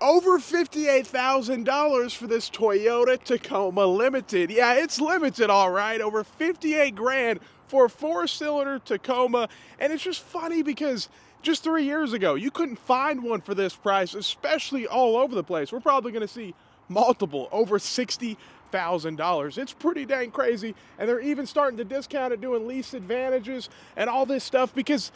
Over $58,000 for this Toyota Tacoma Limited. Yeah, it's limited, all right. Over 58 grand for a 4-cylinder Tacoma. And it's just funny because just 3 years ago, you couldn't find one for this price, especially all over the place. We're probably going to see multiple over $60,000. It's pretty dang crazy. And they're even starting to discount it, doing lease advantages and all this stuff because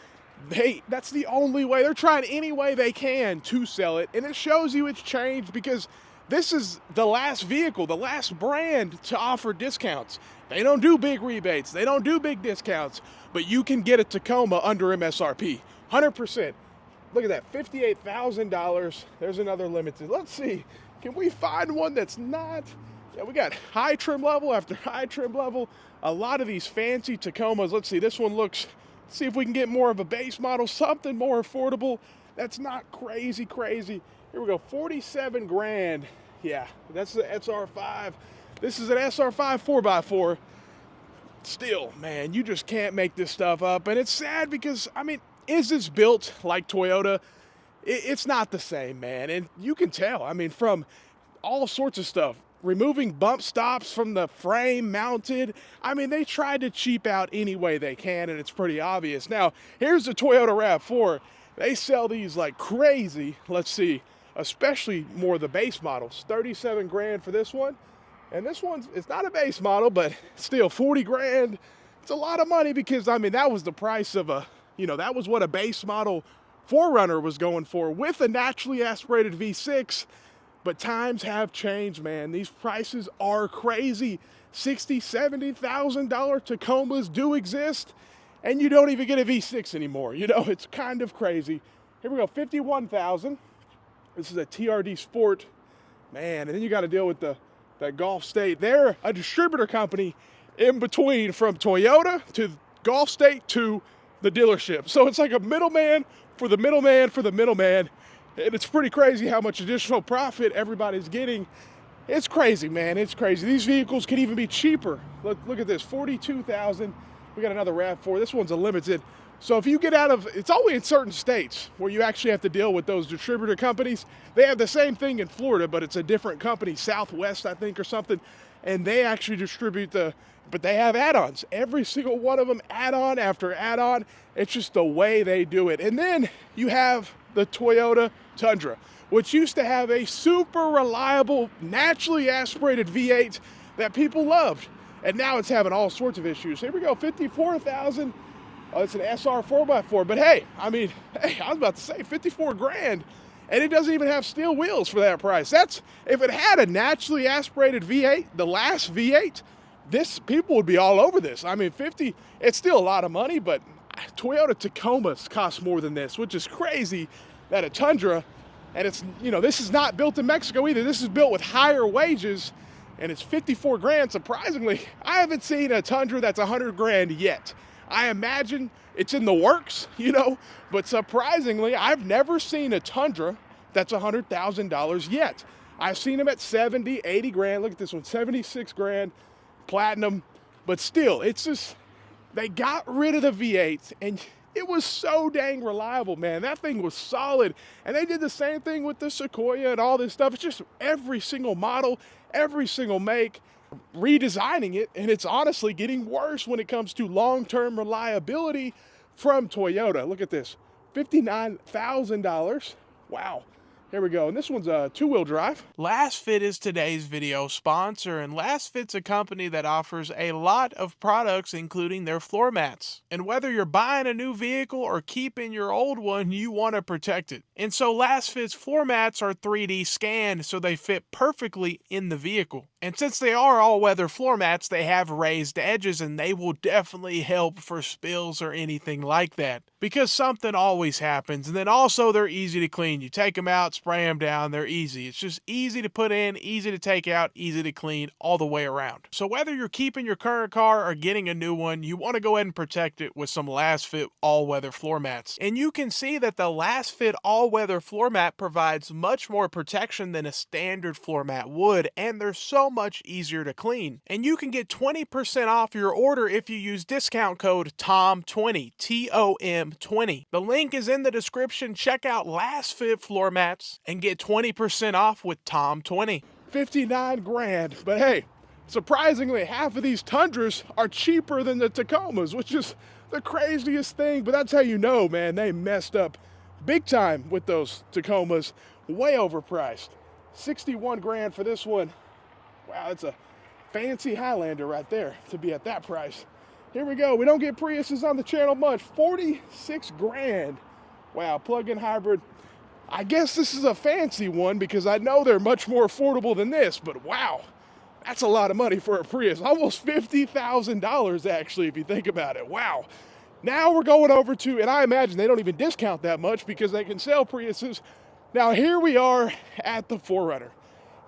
that's the only way. They're trying any way they can to sell it, and it shows you it's changed because this is the last vehicle, the last brand to offer discounts. They don't do big rebates, they don't do big discounts, but you can get a Tacoma under MSRP, 100%. Look at that, $58,000. There's another limited. Let's see, can we find one that's not? Yeah, we got high trim level after high trim level. A lot of these fancy Tacomas. Let's see, this one looks, see if we can get more of a base model, something more affordable. That's not crazy. Here we go, 47 grand. Yeah, that's the SR5. This is an SR5 4x4. Still, man, you just can't make this stuff up. And it's sad because, I mean, is this built like Toyota? It's not the same, man. And you can tell, I mean, from all sorts of stuff. Removing bump stops from the frame mounted. I mean, they tried to cheap out any way they can, and it's pretty obvious. Now, here's the Toyota RAV4. They sell these like crazy. Let's see, especially more the base models. 37 grand for this one. And this one's, it's not a base model, but still 40 grand. It's a lot of money because, I mean, that was the price of a, that was what a base model 4Runner was going for with a naturally aspirated V6. But times have changed, man. These prices are crazy. $60,000, $70,000 Tacomas do exist, and you don't even get a V6 anymore. It's kind of crazy. Here we go, $51,000. This is a TRD Sport, man. And then you got to deal with that Gulf State. They're a distributor company in between from Toyota to Gulf State to the dealership. So it's like a middleman for the middleman for the middleman. And it's pretty crazy how much additional profit everybody's getting. It's crazy, man. It's crazy. These vehicles could even be cheaper. Look at this, $42,000. We got another RAV4. This one's a limited. So if you get out of, it's only in certain states where you actually have to deal with those distributor companies. They have the same thing in Florida, but it's a different company, Southwest, I think, or something. And they actually distribute but they have add-ons. Every single one of them, add-on after add-on. It's just the way they do it. And then you have the Toyota Tundra, which used to have a super reliable, naturally aspirated V8 that people loved. And now it's having all sorts of issues. Here we go, $54,000. Oh, it's an SR 4x4. But hey, I was about to say 54 grand. And it doesn't even have steel wheels for that price. That's, if it had a naturally aspirated V8, the last V8, people would be all over this. I mean, 50, it's still a lot of money, but Toyota Tacomas cost more than this, which is crazy that a Tundra, and it's, this is not built in Mexico either. This is built with higher wages, and it's 54 grand. Surprisingly, I haven't seen a Tundra that's 100 grand yet. I imagine it's in the works, but surprisingly, I've never seen a Tundra that's $100,000 yet. I've seen them at 70, 80 grand. Look at this one, 76 grand, platinum, but still, it's just, they got rid of the V8, and it was so dang reliable, man. That thing was solid. And they did the same thing with the Sequoia and all this stuff. It's just every single model, every single make, redesigning it. And it's honestly getting worse when it comes to long-term reliability from Toyota. Look at this, $59,000. Wow. Here we go, and this one's a 2-wheel drive. Lasfit is today's video sponsor, and Lasfit's a company that offers a lot of products, including their floor mats. And whether you're buying a new vehicle or keeping your old one, you want to protect it. And so Lasfit's floor mats are 3D scanned, so they fit perfectly in the vehicle. And since they are all-weather floor mats, they have raised edges, and they will definitely help for spills or anything like that. Because something always happens, and then also they're easy to clean. You take them out, spray them down, they're easy. It's just easy to put in, easy to take out, easy to clean all the way around. So whether you're keeping your current car or getting a new one, you want to go ahead and protect it with some Lasfit all-weather floor mats. And you can see that the Lasfit all-weather floor mat provides much more protection than a standard floor mat would, and they're so much easier to clean. And you can get 20% off your order if you use discount code TOM20, TOM20 TOM20. The link is in the description. Check out Lasfit floor mats and get 20% off with TOM20. 59 grand, but hey, surprisingly, half of these Tundras are cheaper than the Tacomas, which is the craziest thing. But that's how you know, man, they messed up big time with those Tacomas. Way overpriced. 61 grand for this one. Wow, that's a fancy Highlander right there to be at that price. Here we go. We don't get Priuses on the channel much. 46 grand. Wow, plug-in hybrid. I guess this is a fancy one because I know they're much more affordable than this, but wow, that's a lot of money for a Prius. Almost $50,000 actually, if you think about it. Wow. Now we're going over to, and I imagine they don't even discount that much because they can sell Priuses. Now here we are at the 4Runner.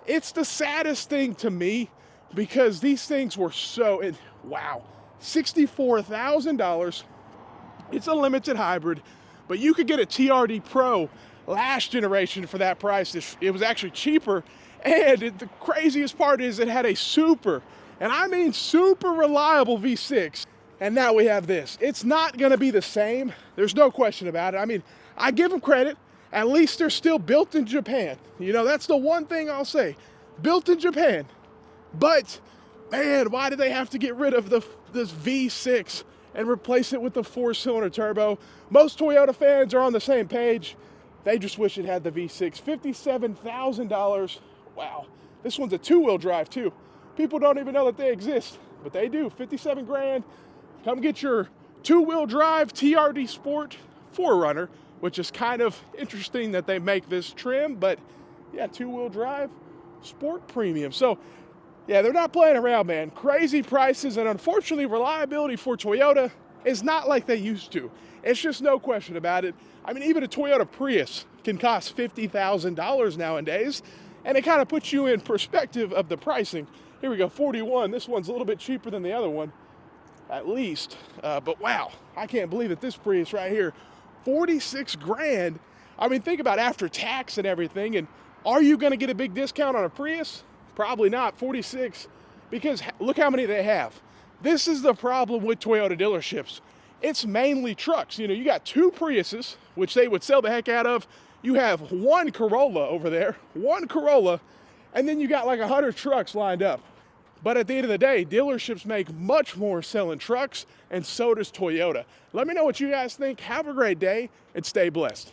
It's the saddest thing to me because these things were so, wow, $64,000. It's a limited hybrid, but you could get a TRD Pro last generation for that price. It was actually cheaper, and the craziest part is it had a super, and I mean super reliable V6. And now we have this. It's not gonna be the same. There's no question about it. I mean, I give them credit. At least they're still built in Japan. You know, that's the one thing I'll say. Built in Japan. But, man, why did they have to get rid of this V6 and replace it with the 4-cylinder turbo? Most Toyota fans are on the same page. They just wish it had the V6. $57,000. Wow. This one's a 2-wheel drive, too. People don't even know that they exist, but they do. 57 grand. Come get your 2-wheel drive TRD Sport 4Runner, which is kind of interesting that they make this trim, but yeah, 2-wheel drive Sport Premium. So yeah, they're not playing around, man. Crazy prices, and unfortunately reliability for Toyota is not like they used to. It's just no question about it. I mean, even a Toyota Prius can cost $50,000 nowadays, and it kind of puts you in perspective of the pricing. Here we go, 41. This one's a little bit cheaper than the other one, at least. But wow, I can't believe that this Prius right here, 46 grand. I mean, think about after tax and everything, and are you gonna get a big discount on a Prius? Probably not. 46, because look how many they have. This is the problem with Toyota dealerships. It's mainly trucks. You know, you got 2 Priuses, which they would sell the heck out of. You have 1 Corolla over there, 1 Corolla, and then you got like 100 trucks lined up. But at the end of the day, dealerships make much more selling trucks, and so does Toyota. Let me know what you guys think. Have a great day, and stay blessed.